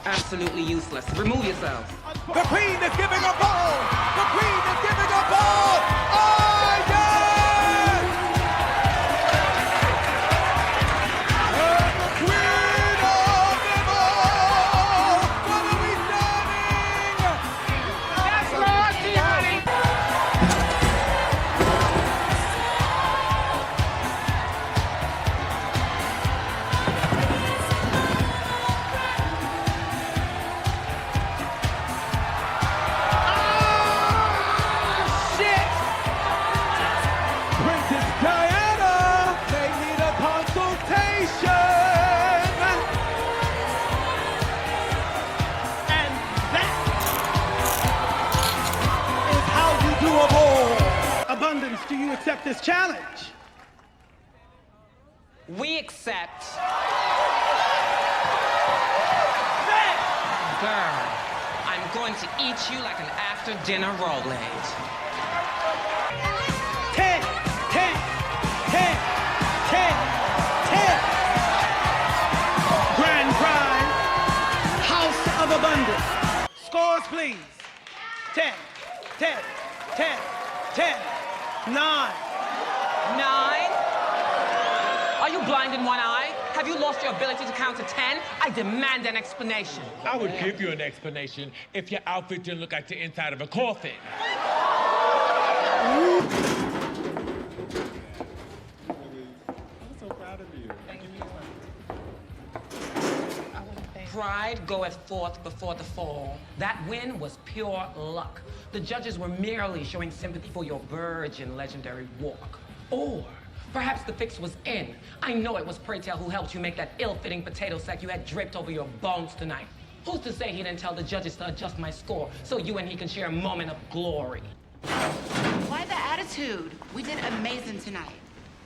Absolutely useless. Remove yourselves. The Queen is giving a ball! The Queen is giving a ball! Oh, yes! And the Queen of them all! What are we standing? That's Lordy, honey! Princess Diana, they need a consultation. And that is how you do a ball. Abundance, do you accept this challenge? We accept. Girl, I'm going to eat you like an after-dinner roll-aid. 10, 10, 10, 10, 10. Grand prize, House of Abundance. Scores, please. 10, 10, 10, 10, 9. 9? Are you blind in one eye? Have you lost your ability to count to 10? I demand an explanation. I would give you an explanation if your outfit didn't look like the inside of a coffin. I'm so proud of you. Pride goeth forth before the fall. That win was pure luck. The judges were merely showing sympathy for your virgin legendary walk. Or perhaps the fix was in. I know it was Pray Tell who helped you make that ill-fitting potato sack you had draped over your bones tonight. Who's to say he didn't tell the judges to adjust my score so you and he can share a moment of glory? Why the attitude? We did amazing tonight.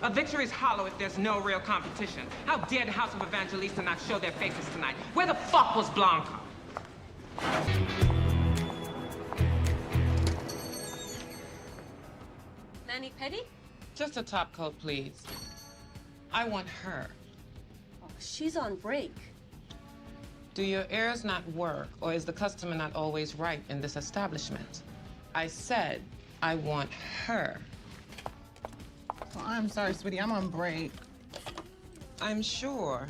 A victory's hollow if there's no real competition. How dare the House of Evangelista not show their faces tonight? Where the fuck was Blanca? Nanny Petty? Just a top coat, please. I want her. Oh, she's on break. Do your heirs not work, or is the customer not always right in this establishment? I said I want her. Well, I'm sorry, sweetie. I'm on break. I'm sure,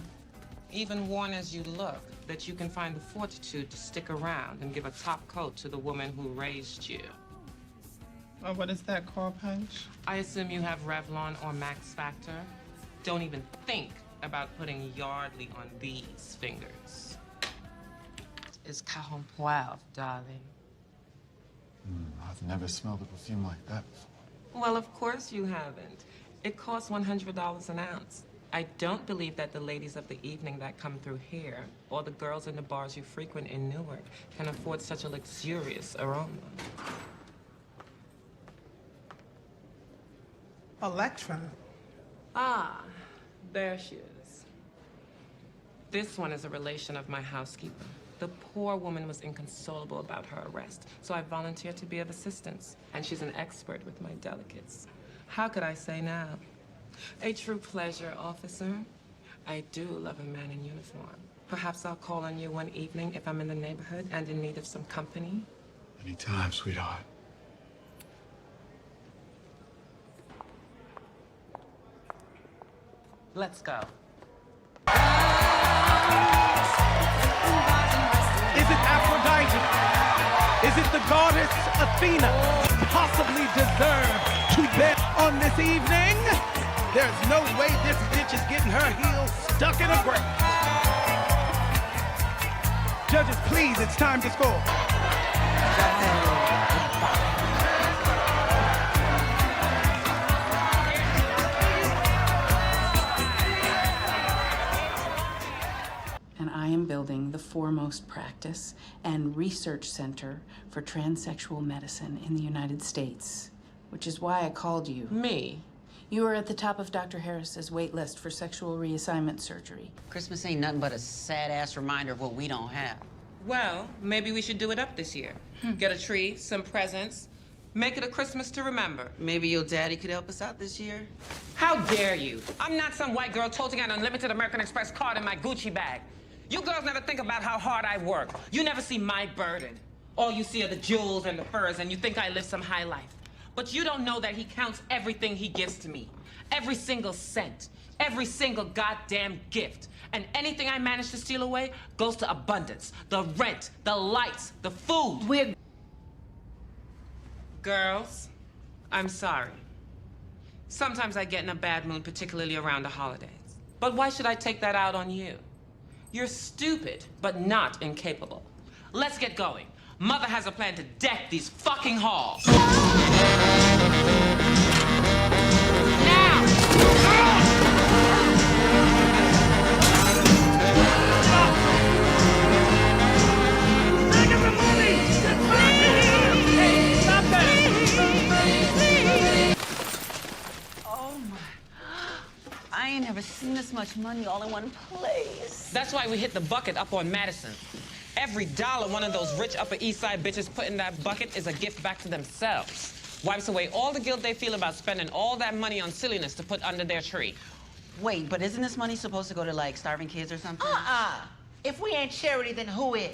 even worn as you look, that you can find the fortitude to stick around and give a top coat to the woman who raised you. Oh, what is that called, Punch? I assume you have Revlon or Max Factor. Don't even think about putting Yardley on these fingers. It's cajon poivre, darling. I've never smelled a perfume like that before. Well, of course you haven't. It costs $100 an ounce. I don't believe that the ladies of the evening that come through here, or the girls in the bars you frequent in Newark, can afford such a luxurious aroma. Elektra. Ah, there she is. This one is a relation of my housekeeper. The poor woman was inconsolable about her arrest, so I volunteered to be of assistance, and she's an expert with my delicates. How could I say now? A true pleasure, officer. I do love a man in uniform. Perhaps I'll call on you one evening if I'm in the neighborhood and in need of some company. Anytime, sweetheart. Let's go. Is it Aphrodite? Is it the goddess Athena? Possibly deserve to bet on this evening? There's no way this bitch is getting her heels stuck in a grave. Judges, please, it's time to score. And I am building the foremost practice and research center for transsexual medicine in the United States, which is why I called you. Me? You are at the top of Dr. Harris's wait list for sexual reassignment surgery. Christmas ain't nothing but a sad-ass reminder of what we don't have. Well, maybe we should do it up this year. Get a tree, some presents. Make it a Christmas to remember. Maybe your daddy could help us out this year? How dare you? I'm not some white girl toting an unlimited American Express card in my Gucci bag. You girls never think about how hard I work. You never see my burden. All you see are the jewels and the furs, and you think I live some high life. But you don't know that he counts everything he gives to me. Every single cent. Every single goddamn gift. And anything I manage to steal away goes to abundance. The rent, the lights, the food. Girls, I'm sorry. Sometimes I get in a bad mood, particularly around the holidays. But why should I take that out on you? You're stupid, but not incapable. Let's get going. Mother has a plan to deck these fucking halls. I ain't never seen this much money all in one place. That's why we hit the bucket up on Madison. Every dollar one of those rich Upper East Side bitches put in that bucket is a gift back to themselves. Wipes away all the guilt they feel about spending all that money on silliness to put under their tree. Wait, but isn't this money supposed to go to, like, starving kids or something? If we ain't charity, then who is?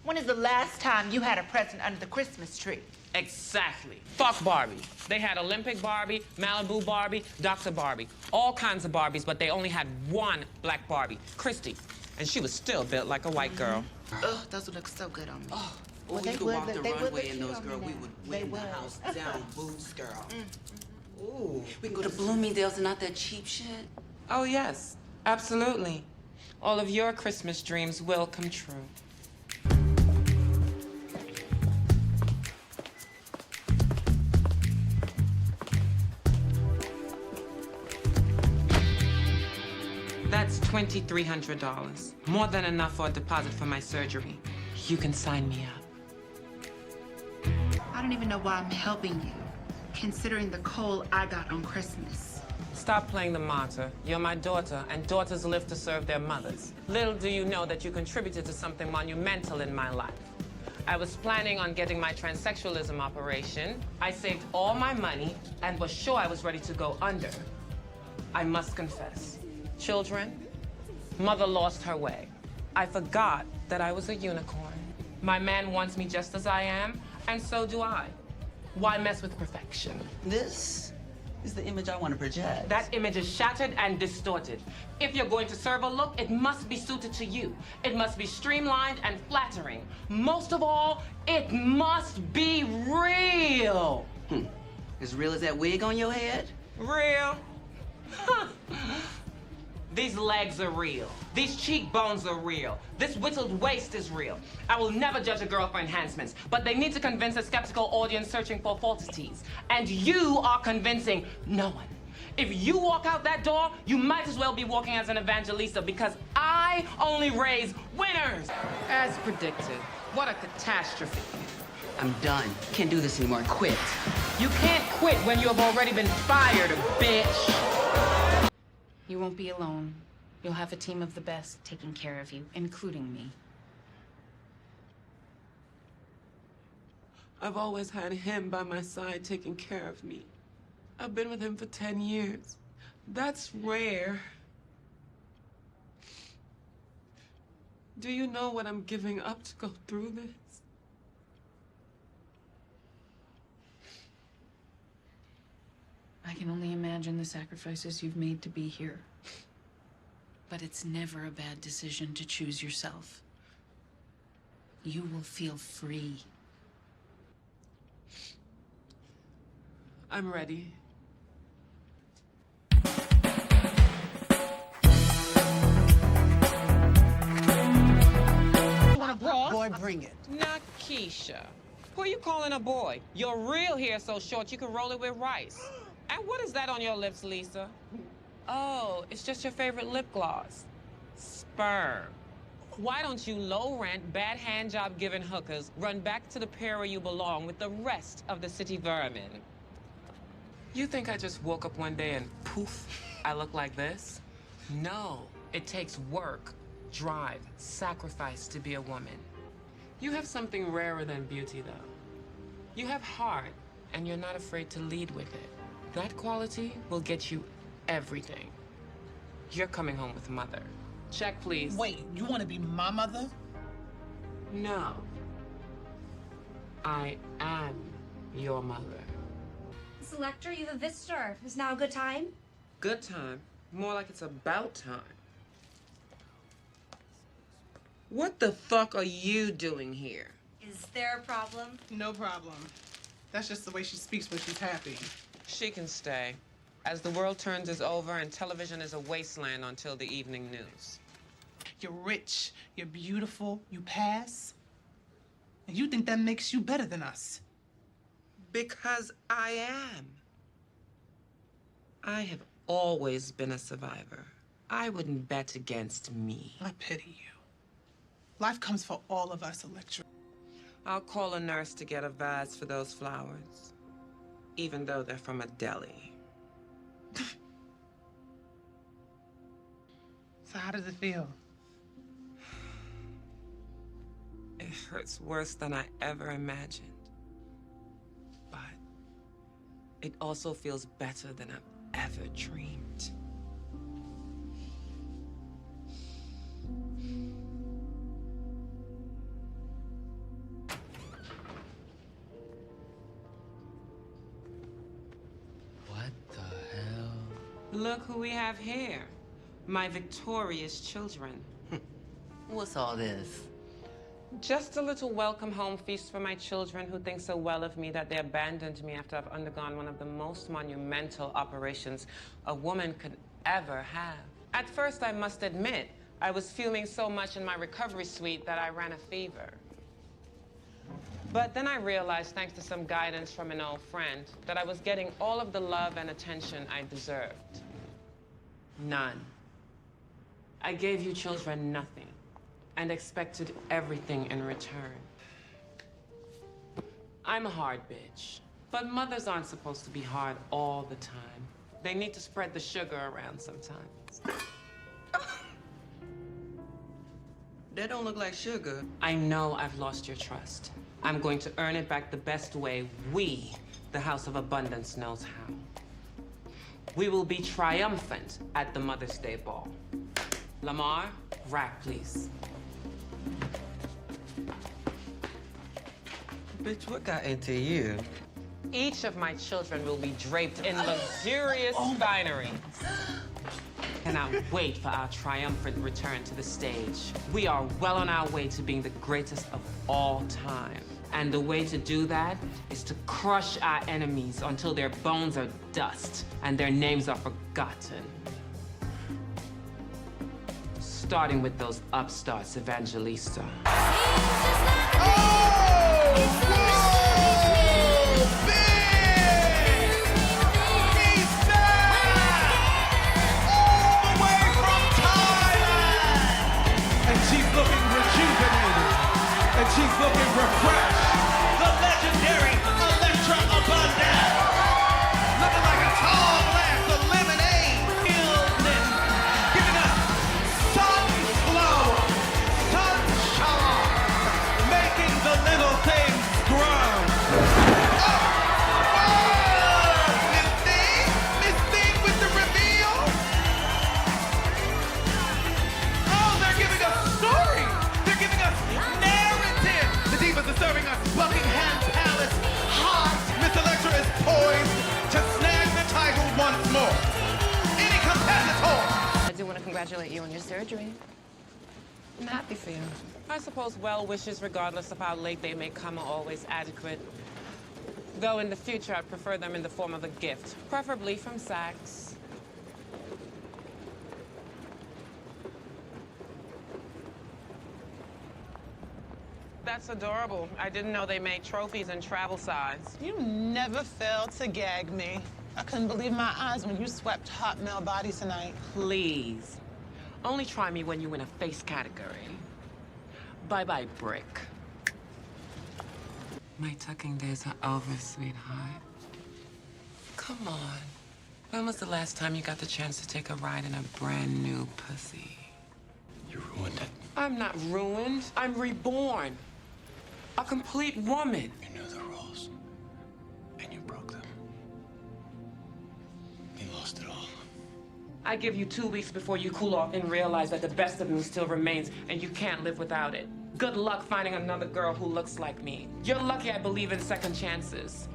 When is the last time you had a present under the Christmas tree? Exactly. Fuck Barbie. They had Olympic Barbie, Malibu Barbie, Dr. Barbie. All kinds of Barbies, but they only had one black Barbie, Christy. And she was still built like a white girl. Ugh, those would look so good on me. Oh, Well, we they could would walk the look- they would runway look in cute those, on girl. me We now. would They win the would. house down, boots, girl. Ooh. We can go to Bloomingdale's and not that cheap shit. Oh, yes. Absolutely. All of your Christmas dreams will come true. That's $2,300. More than enough for a deposit for my surgery. You can sign me up. I don't even know why I'm helping you, considering the coal I got on Christmas. Stop playing the martyr. You're my daughter, and daughters live to serve their mothers. Little do you know that you contributed to something monumental in my life. I was planning on getting my transsexualism operation. I saved all my money and was sure I was ready to go under. I must confess. Children, mother lost her way. I forgot that I was a unicorn. My man wants me just as I am, and so do I. Why mess with perfection? This is the image I want to project. That image is shattered and distorted. If you're going to serve a look, it must be suited to you. It must be streamlined and flattering. Most of all, it must be real. As real as that wig on your head? Real? Huh. These legs are real. These cheekbones are real. This whittled waist is real. I will never judge a girl for enhancements, but they need to convince a skeptical audience searching for falsities. And you are convincing no one. If you walk out that door, you might as well be walking as an evangelista because I only raise winners. As predicted, what a catastrophe. I'm done. Can't do this anymore. Quit. You can't quit when you have already been fired, bitch. You won't be alone. You'll have a team of the best taking care of you, including me. I've always had him by my side taking care of me. I've been with him for 10 years. That's rare. Do you know what I'm giving up to go through this? I can only imagine the sacrifices you've made to be here. But it's never a bad decision to choose yourself. You will feel free. I'm ready. Boy, bring it. Nakisha. Who are you calling a boy? Your real hair so short you can roll it with rice. And what is that on your lips, Lisa? Oh, it's just your favorite lip gloss. Sperm. Why don't you low-rent, bad hand job giving hookers run back to the pair where you belong with the rest of the city vermin? You think I just woke up one day and poof, I look like this? No, it takes work, drive, sacrifice to be a woman. You have something rarer than beauty, though. You have heart, and you're not afraid to lead with it. That quality will get you everything. You're coming home with Mother. Check, please. Wait, you want to be my mother? No. I am your mother. Miss Elektra, you have a visitor. Is now a good time? Good time. More like it's about time. What the fuck are you doing here? Is there a problem? No problem. That's just the way she speaks when she's happy. She can stay. As the world turns is over and television is a wasteland until the evening news. You're rich, you're beautiful, you pass, and you think that makes you better than us. Because I am. I have always been a survivor. I wouldn't bet against me. I pity you. Life comes for all of us, Elektra. I'll call a nurse to get a vase for those flowers, even though they're from a deli. So how does it feel? It hurts worse than I ever imagined. But it also feels better than I've ever dreamed. What the hell? Look who we have here. My victorious children. What's all this? Just a little welcome home feast for my children who think so well of me that they abandoned me after I've undergone one of the most monumental operations a woman could ever have. At first, I must admit, I was fuming so much in my recovery suite that I ran a fever. But then I realized, thanks to some guidance from an old friend, that I was getting all of the love and attention I deserved. None. I gave you children nothing and expected everything in return. I'm a hard bitch, but mothers aren't supposed to be hard all the time. They need to spread the sugar around sometimes. That don't look like sugar. I know I've lost your trust. I'm going to earn it back the best way we, the House of Abundance, knows how. We will be triumphant at the Mother's Day ball. Lamar, rack, please. Bitch, what got into you? Each of my children will be draped in luxurious finery. Cannot wait for our triumphant return to the stage. We are well on our way to being the greatest of all time. And the way to do that is to crush our enemies until their bones are dust and their names are forgotten. Starting with those upstarts, Evangelista. She's looking rejuvenated, and she's looking refreshed. The legendary Elektra Abundance, looking like a tall glass of lemonade, illness, giving us sunflower, sunshine, making the little things grow. Miss Thing with the reveal. Oh, they're giving us story. They're giving us narrative. The divas are serving us Buckingham Palace hot. Miss Elektra is poised to snag the title once more. Any competitor. I do want to congratulate you on your surgery. I'm happy for you. I suppose well wishes, regardless of how late they may come, are always adequate. Though in the future, I'd prefer them in the form of a gift, preferably from Saks. That's adorable. I didn't know they made trophies in travel size. You never failed to gag me. I couldn't believe my eyes when you swept hot male bodies tonight. Please. Only try me when you win a face category. Bye-bye, Brick. My tucking days are over, sweetheart. Come on. When was the last time you got the chance to take a ride in a brand new pussy? You ruined it. I'm not ruined. I'm reborn. A complete woman. You knew the rules, and you broke them. You lost it all. I give you 2 weeks before you cool off and realize that the best of me still remains and you can't live without it. Good luck finding another girl who looks like me. You're lucky I believe in second chances.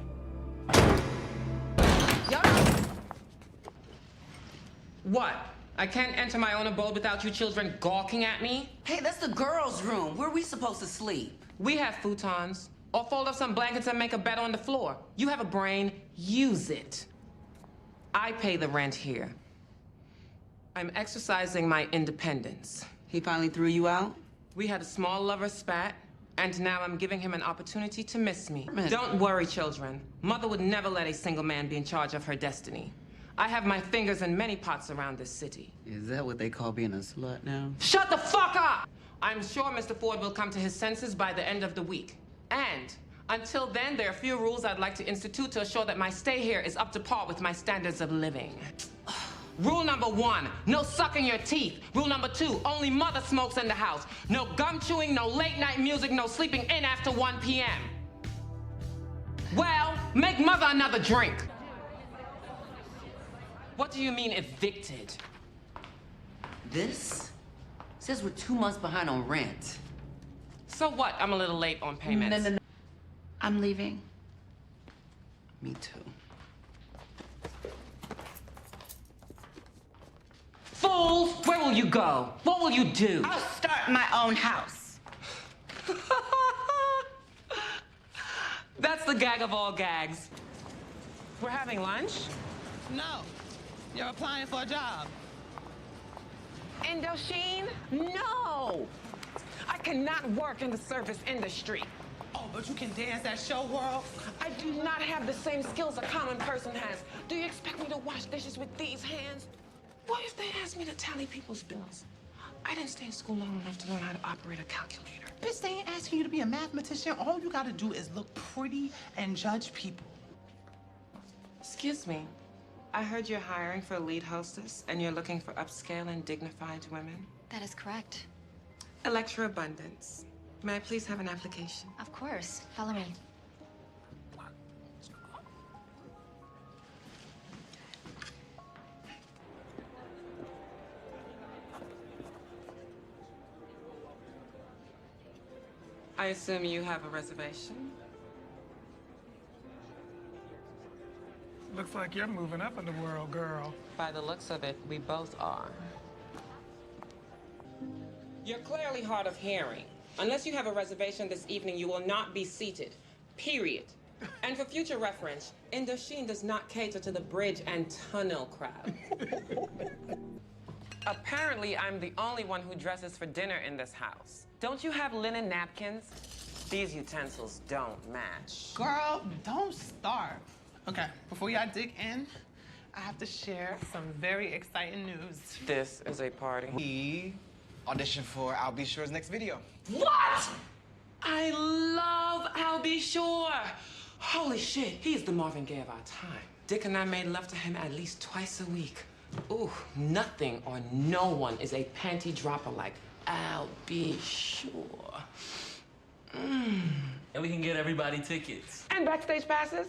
What? I can't enter my own abode without you children gawking at me? Hey, that's the girls' room. Where are we supposed to sleep? We have futons. Or fold up some blankets and make a bed on the floor. You have a brain, use it. I pay the rent here. I'm exercising my independence. He finally threw you out? We had a small lover spat, and now I'm giving him an opportunity to miss me. Don't worry, children. Mother would never let a single man be in charge of her destiny. I have my fingers in many pots around this city. Is that what they call being a slut now? Shut the fuck up! I'm sure Mr. Ford will come to his senses by the end of the week. And until then, there are a few rules I'd like to institute to assure that my stay here is up to par with my standards of living. Rule number 1, no sucking your teeth. Rule number 2, only mother smokes in the house. No gum chewing, no late night music, no sleeping in after 1 p.m. Well, make mother another drink. What do you mean evicted? This says we're 2 months behind on rent. So what? I'm a little late on payments. No. I'm leaving. Me too. Fools! Where will you go? What will you do? I'll start my own house. That's the gag of all gags. We're having lunch? No. You're applying for a job. Indochine? No! I cannot work in the service industry. Oh, but you can dance at Show World? I do not have the same skills a common person has. Do you expect me to wash dishes with these hands? What if they asked me to tally people's bills? I didn't stay in school long enough to learn how to operate a calculator. Bitch, they ain't asking you to be a mathematician. All you gotta do is look pretty and judge people. Excuse me. I heard you're hiring for a lead hostess and you're looking for upscale and dignified women. That is correct. Elektra Abundance. May I please have an application? Of course. Follow me. I assume you have a reservation? Looks like you're moving up in the world, girl. By the looks of it, we both are. You're clearly hard of hearing. Unless you have a reservation this evening, you will not be seated. Period. And for future reference, Indochine does not cater to the bridge and tunnel crowd. Apparently, I'm the only one who dresses for dinner in this house. Don't you have linen napkins? These utensils don't match. Girl, don't start. Okay, before y'all dig in, I have to share some very exciting news. This is a party. He auditioned for I'll Be Sure's next video. What? I love I'll Be Sure. Holy shit, he's the Marvin Gaye of our time. Dick and I made love to him at least twice a week. Ooh, nothing or no one is a panty dropper like I'll Be Sure. And we can get everybody tickets. And backstage passes?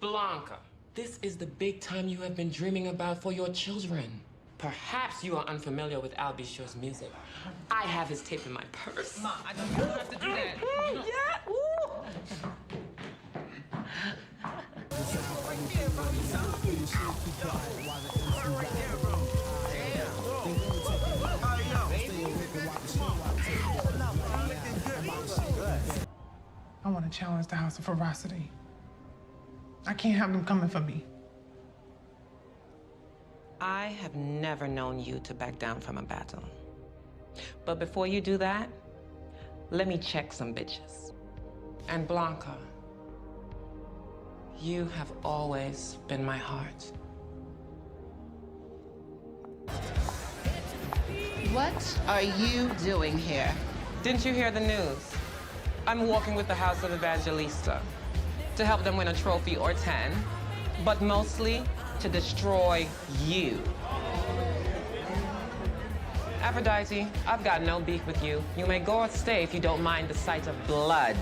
Blanca, this is the big time you have been dreaming about for your children. Perhaps you are unfamiliar with I'll Be Sure's music. I have his tape in my purse. Ma, I don't have to do that. Yeah, ooh. I want to challenge the House of Ferocity. I can't have them coming for me. I have never known you to back down from a battle. But before you do that, let me check some bitches. And Blanca, you have always been my heart. What are you doing here? Didn't you hear the news? I'm walking with the House of Evangelista to help them win a trophy or 10, but mostly to destroy you. Aphrodite, I've got no beef with you. You may go or stay if you don't mind the sight of blood.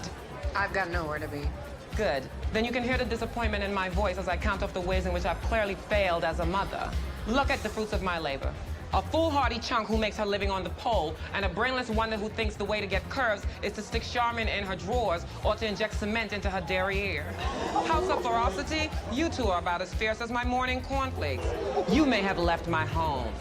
I've got nowhere to be. Good. Then you can hear the disappointment in my voice as I count off the ways in which I've clearly failed as a mother. Look at the fruits of my labor. A foolhardy chunk who makes her living on the pole, and a brainless wonder who thinks the way to get curves is to stick Charmin in her drawers or to inject cement into her derriere. House of ferocity? You two are about as fierce as my morning cornflakes. You may have left my home,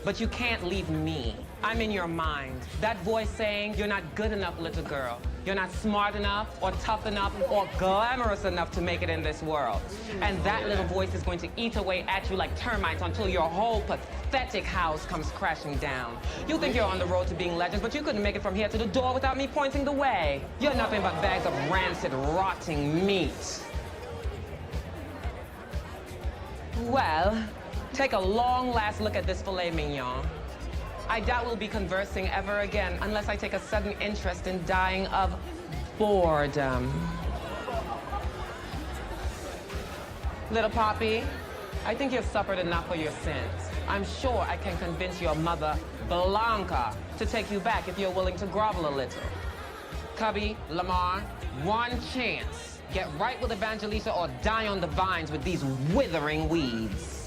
but you can't leave me. I'm in your mind. That voice saying, you're not good enough, little girl. You're not smart enough, or tough enough, or glamorous enough to make it in this world. And that little voice is going to eat away at you like termites until your whole pathetic house comes crashing down. You think you're on the road to being legends, but you couldn't make it from here to the door without me pointing the way. You're nothing but bags of rancid, rotting meat. Well, take a long last look at this filet mignon. I doubt we'll be conversing ever again unless I take a sudden interest in dying of boredom. Little Poppy, I think you've suffered enough for your sins. I'm sure I can convince your mother, Blanca, to take you back if you're willing to grovel a little. Cubby, Lamar, one chance. Get right with Evangelista or die on the vines with these withering weeds.